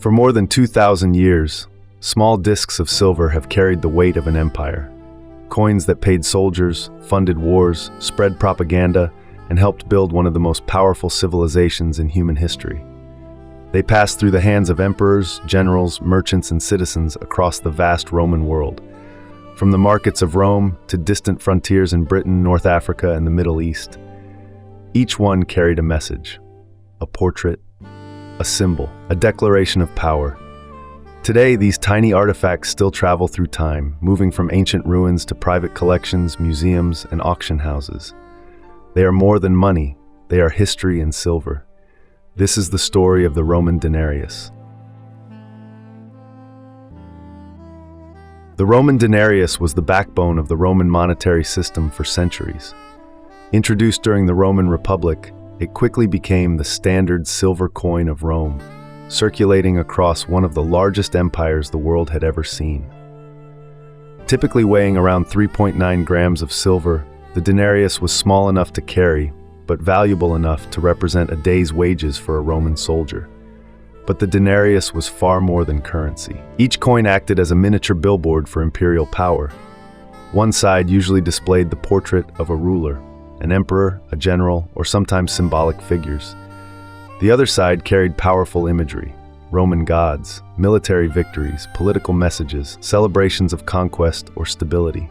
For more than 2,000 years, small discs of silver have carried the weight of an empire. Coins that paid soldiers, funded wars, spread propaganda, and helped build one of the most powerful civilizations in human history. They passed through the hands of emperors, generals, merchants, and citizens across the vast Roman world. From the markets of Rome to distant frontiers in Britain, North Africa, and the Middle East. Each one carried a message, a portrait, a symbol, a declaration of power. Today, these tiny artifacts still travel through time, moving from ancient ruins to private collections, museums, and auction houses. They are more than money, they are history in silver. This is the story of the Roman Denarius. The Roman Denarius was the backbone of the Roman monetary system for centuries. Introduced during the Roman Republic, it quickly became the standard silver coin of Rome, circulating across one of the largest empires the world had ever seen. Typically weighing around 3.9 grams of silver, the denarius was small enough to carry, but valuable enough to represent a day's wages for a Roman soldier. But the denarius was far more than currency. Each coin acted as a miniature billboard for imperial power. One side usually displayed the portrait of a ruler, an emperor, a general, or sometimes symbolic figures. The other side carried powerful imagery, Roman gods, military victories, political messages, celebrations of conquest or stability.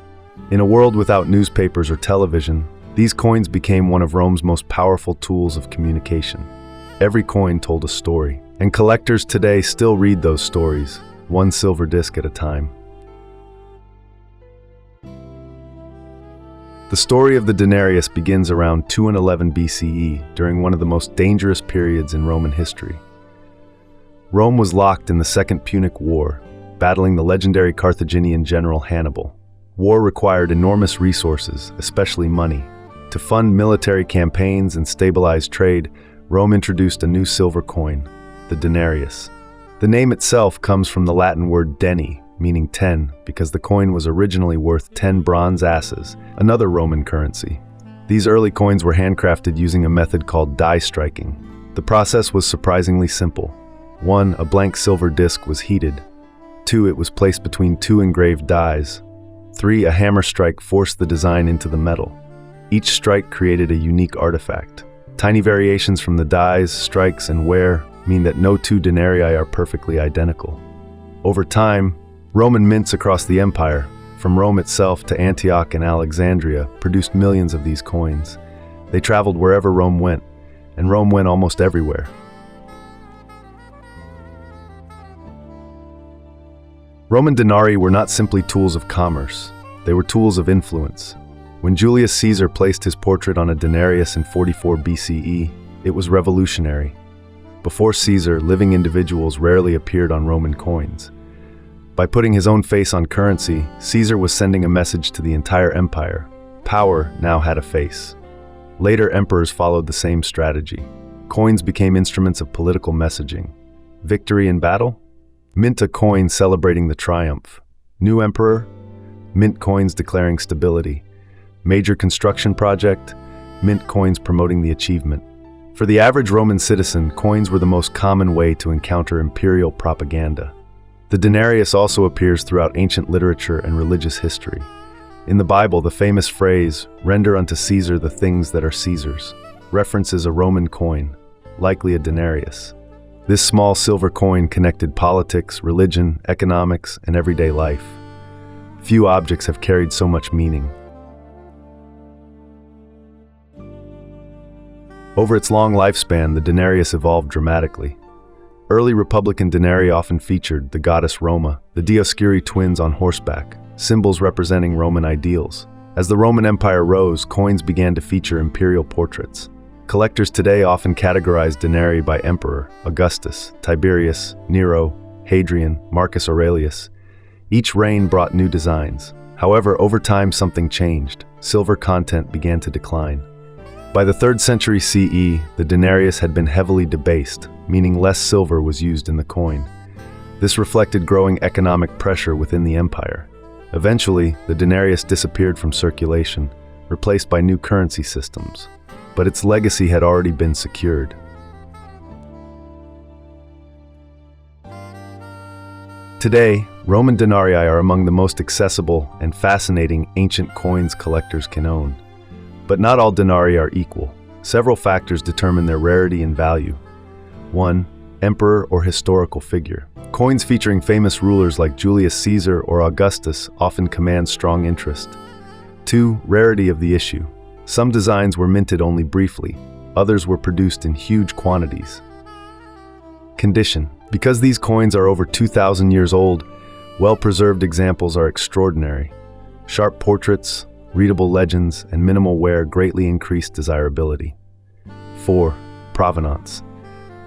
In a world without newspapers or television, these coins became one of Rome's most powerful tools of communication. Every coin told a story, and collectors today still read those stories, one silver disc at a time. The story of the denarius begins around 211 BCE, during one of the most dangerous periods in Roman history. Rome was locked in the Second Punic War, battling the legendary Carthaginian general Hannibal. War required enormous resources, especially money. To fund military campaigns and stabilize trade, Rome introduced a new silver coin, the denarius. The name itself comes from the Latin word deni, meaning 10, because the coin was originally worth 10 bronze asses, another Roman currency. These early coins were handcrafted using a method called die striking. The process was surprisingly simple. 1. A blank silver disc was heated. 2. It was placed between 2 engraved dies. 3. A hammer strike forced the design into the metal. Each strike created a unique artifact. Tiny variations from the dies, strikes, and wear mean that no two denarii are perfectly identical. Over time, Roman mints across the empire, from Rome itself to Antioch and Alexandria, produced millions of these coins. They traveled wherever Rome went, and Rome went almost everywhere. Roman denarii were not simply tools of commerce, they were tools of influence. When Julius Caesar placed his portrait on a denarius in 44 BCE, it was revolutionary. Before Caesar, living individuals rarely appeared on Roman coins. By putting his own face on currency, Caesar was sending a message to the entire empire. Power now had a face. Later emperors followed the same strategy. Coins became instruments of political messaging. Victory in battle? Mint a coin celebrating the triumph. New emperor? Mint coins declaring stability. Major construction project? Mint coins promoting the achievement. For the average Roman citizen, coins were the most common way to encounter imperial propaganda. The denarius also appears throughout ancient literature and religious history. In the Bible, the famous phrase, "Render unto Caesar the things that are Caesar's," references a Roman coin, likely a denarius. This small silver coin connected politics, religion, economics, and everyday life. Few objects have carried so much meaning. Over its long lifespan, the denarius evolved dramatically. Early Republican denarii often featured the goddess Roma, the Dioscuri twins on horseback, symbols representing Roman ideals. As the Roman Empire rose, coins began to feature imperial portraits. Collectors today often categorize denarii by emperor: Augustus, Tiberius, Nero, Hadrian, Marcus Aurelius. Each reign brought new designs. However, over time something changed. Silver content began to decline. By the 3rd century CE, the denarius had been heavily debased, meaning less silver was used in the coin. This reflected growing economic pressure within the empire. Eventually, the denarius disappeared from circulation, replaced by new currency systems. But its legacy had already been secured. Today, Roman denarii are among the most accessible and fascinating ancient coins collectors can own. But not all denarii are equal. Several factors determine their rarity and value. 1. Emperor or historical figure. Coins featuring famous rulers like Julius Caesar or Augustus often command strong interest. 2. Rarity of the issue. Some designs were minted only briefly, others were produced in huge quantities. Condition. Because these coins are over 2,000 years old, well-preserved examples are extraordinary. Sharp portraits, readable legends, and minimal wear greatly increase desirability. 4. Provenance.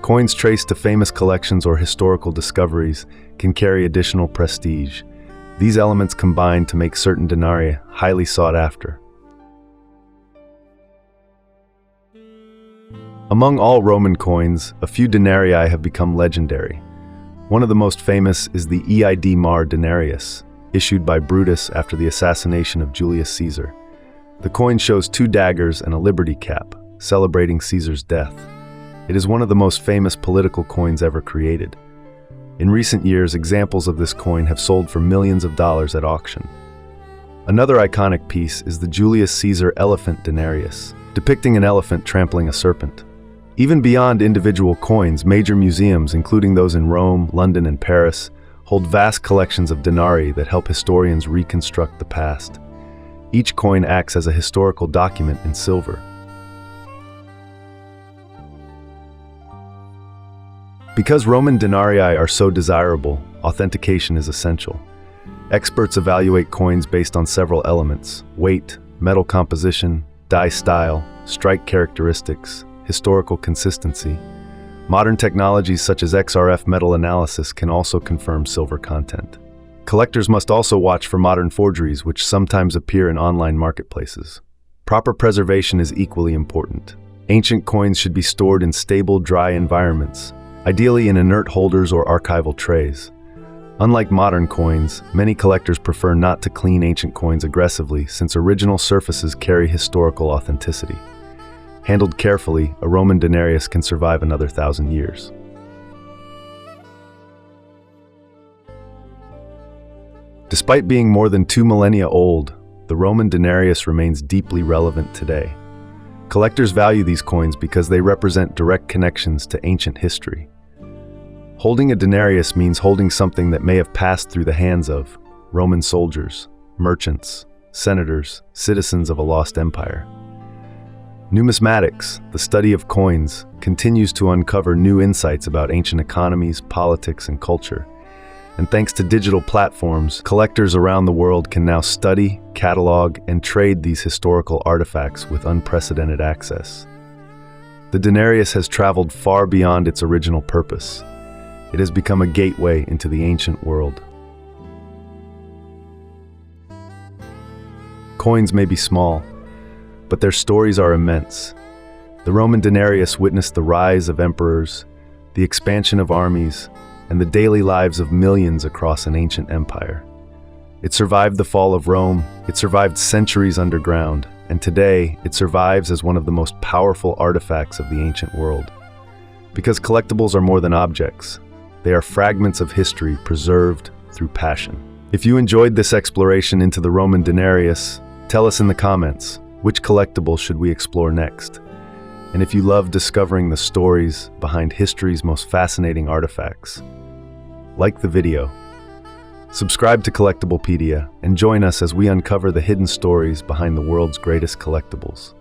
Coins traced to famous collections or historical discoveries can carry additional prestige. These elements combine to make certain denarii highly sought after. Among all Roman coins, a few denarii have become legendary. One of the most famous is the Eid Mar Denarius, issued by Brutus after the assassination of Julius Caesar. The coin shows 2 daggers and a liberty cap, celebrating Caesar's death. It is one of the most famous political coins ever created. In recent years, examples of this coin have sold for millions of dollars at auction. Another iconic piece is the Julius Caesar elephant denarius, depicting an elephant trampling a serpent. Even beyond individual coins, major museums, including those in Rome, London, and Paris, hold vast collections of denarii that help historians reconstruct the past. Each coin acts as a historical document in silver. Because Roman denarii are so desirable, authentication is essential. Experts evaluate coins based on several elements: weight, metal composition, die style, strike characteristics, historical consistency. Modern technologies such as XRF metal analysis can also confirm silver content. Collectors must also watch for modern forgeries, which sometimes appear in online marketplaces. Proper preservation is equally important. Ancient coins should be stored in stable, dry environments, ideally in inert holders or archival trays. Unlike modern coins, many collectors prefer not to clean ancient coins aggressively since original surfaces carry historical authenticity. Handled carefully, a Roman denarius can survive another 1,000 years. Despite being more than 2 millennia old, the Roman denarius remains deeply relevant today. Collectors value these coins because they represent direct connections to ancient history. Holding a denarius means holding something that may have passed through the hands of Roman soldiers, merchants, senators, citizens of a lost empire. Numismatics, the study of coins, continues to uncover new insights about ancient economies, politics, and culture. And thanks to digital platforms, collectors around the world can now study, catalog, and trade these historical artifacts with unprecedented access. The denarius has traveled far beyond its original purpose. It has become a gateway into the ancient world. Coins may be small, but their stories are immense. The Roman denarius witnessed the rise of emperors, the expansion of armies, and the daily lives of millions across an ancient empire. It survived the fall of Rome, it survived centuries underground, and today it survives as one of the most powerful artifacts of the ancient world. Because collectibles are more than objects, they are fragments of history preserved through passion. If you enjoyed this exploration into the Roman denarius, tell us in the comments, which collectible should we explore next? And if you love discovering the stories behind history's most fascinating artifacts, like the video. Subscribe to Collectiblepedia and join us as we uncover the hidden stories behind the world's greatest collectibles.